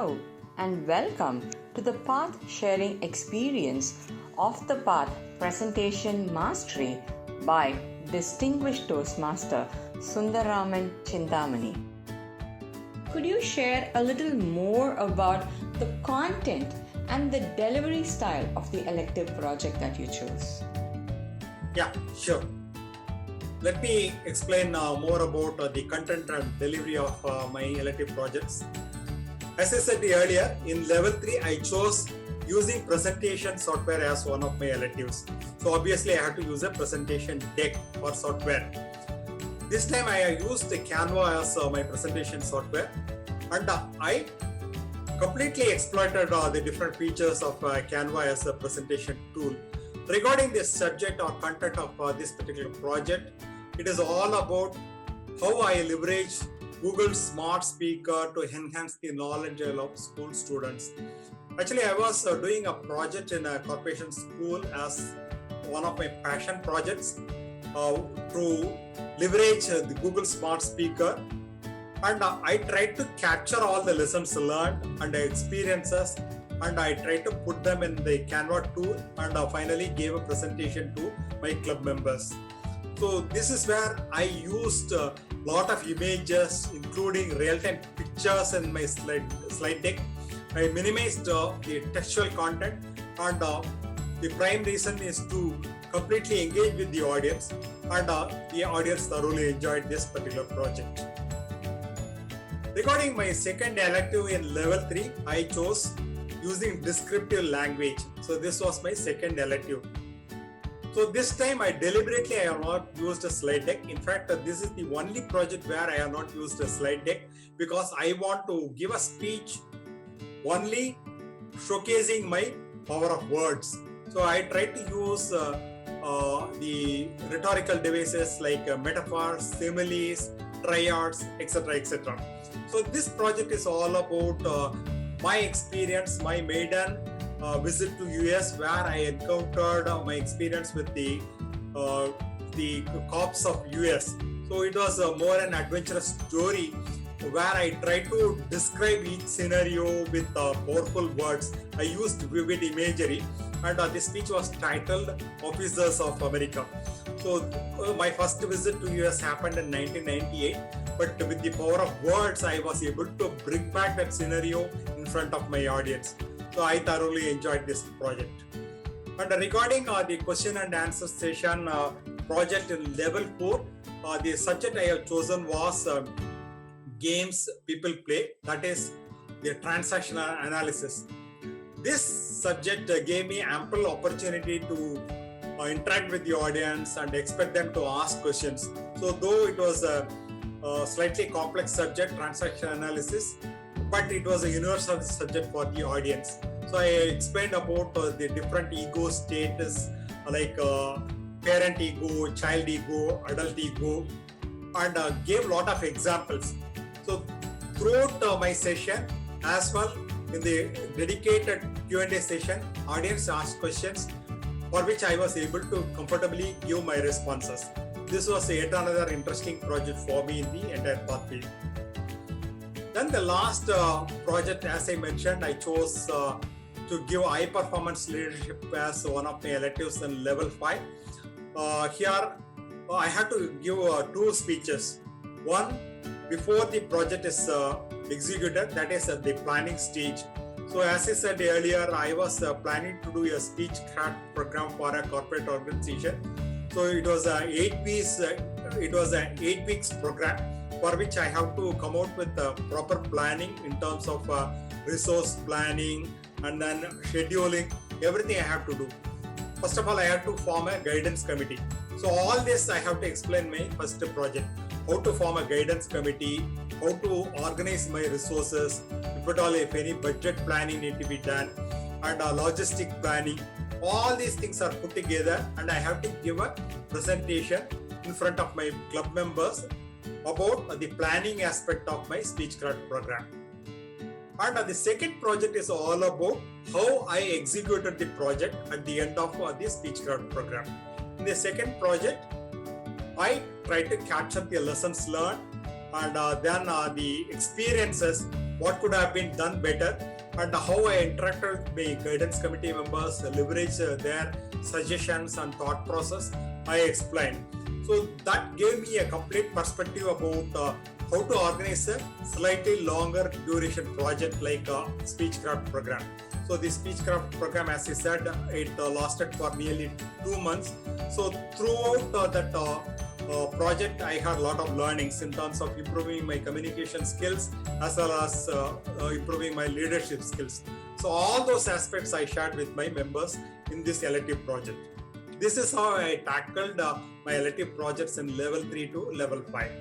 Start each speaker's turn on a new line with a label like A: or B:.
A: Hello and welcome to the Path Sharing Experience of the Path Presentation Mastery by Distinguished Toastmaster Sundararaman Chintamani. Could you share a little more about the content and the delivery style of the elective project that you chose?
B: Yeah, sure. Let me explain more about the content and delivery of my elective projects. As I said earlier, in level 3, I chose using presentation software as one of my electives. So obviously I had to use a presentation deck or software. This time I used Canva as my presentation software, and I completely exploited the different features of Canva as a presentation tool. Regarding this subject or content of this particular project, it is all about how I leverage Google Smart Speaker to enhance the knowledge of school students. Actually, I was doing a project in a corporation school as one of my passion projects to leverage the Google Smart Speaker, and I tried to capture all the lessons learned and the experiences, and I tried to put them in the Canva tool, and finally gave a presentation to my club members. So this is where I used a lot of images, including real-time pictures in my slide deck. I minimized the textual content, and the prime reason is to completely engage with the audience, and the audience thoroughly enjoyed this particular project. Regarding my second elective in level 3, I chose using descriptive language. So this was my second elective. So this time I have not used a slide deck. In fact, this is the only project where I have not used a slide deck, because I want to give a speech only showcasing my power of words. So I tried to use the rhetorical devices like metaphors, similes, triads, etc. etc. So this project is all about my experience, my maiden visit to US, where I encountered my experience with the cops of US. So it was more an adventurous story where I tried to describe each scenario with powerful words. I used vivid imagery, and this speech was titled Officers of America. So my first visit to US happened in 1998, but with the power of words, I was able to bring back that scenario in front of my audience. So I thoroughly enjoyed this project. And regarding the question and answer session project in level 4, the subject I have chosen was games people play, that is the transactional analysis. This subject gave me ample opportunity to interact with the audience and expect them to ask questions. So though it was a slightly complex subject, transaction analysis, but it was a universal subject for the audience. So I explained about the different ego status, like parent ego, child ego, adult ego, and gave a lot of examples. So throughout my session, as well in the dedicated Q&A session, audience asked questions for which I was able to comfortably give my responses. This was yet another interesting project for me in the entire pathway. Then the last project, as I mentioned, I chose to give high performance leadership as one of my electives in level 5. Here I had to give 2 speeches. One before the project is executed, that is at the planning stage. So as I said earlier, I was planning to do a speech craft program for a corporate organization. So it was an 8 weeks program, for which I have to come out with proper planning in terms of resource planning and then scheduling, everything I have to do. First of all, I have to form a guidance committee. So all this I have to explain my first project. How to form a guidance committee, how to organize my resources, if any budget planning need to be done, and logistic planning. All these things are put together, and I have to give a presentation in front of my club members about the planning aspect of my speechcraft program. And the second project is all about how I executed the project at the end of the speechcraft program. In the second project, I tried to capture the lessons learned and then the experiences what could have been done better, and how I interacted with my guidance committee members, leverage their suggestions and thought process. I explained. So that gave me a complete perspective about how to organize a slightly longer duration project like a speechcraft program. So the speechcraft program, as I said, it lasted for nearly 2 months. So throughout that project, I had a lot of learnings in terms of improving my communication skills as well as improving my leadership skills. So all those aspects I shared with my members in this elective project. This is how I tackled my elective projects in level 3 to level 5.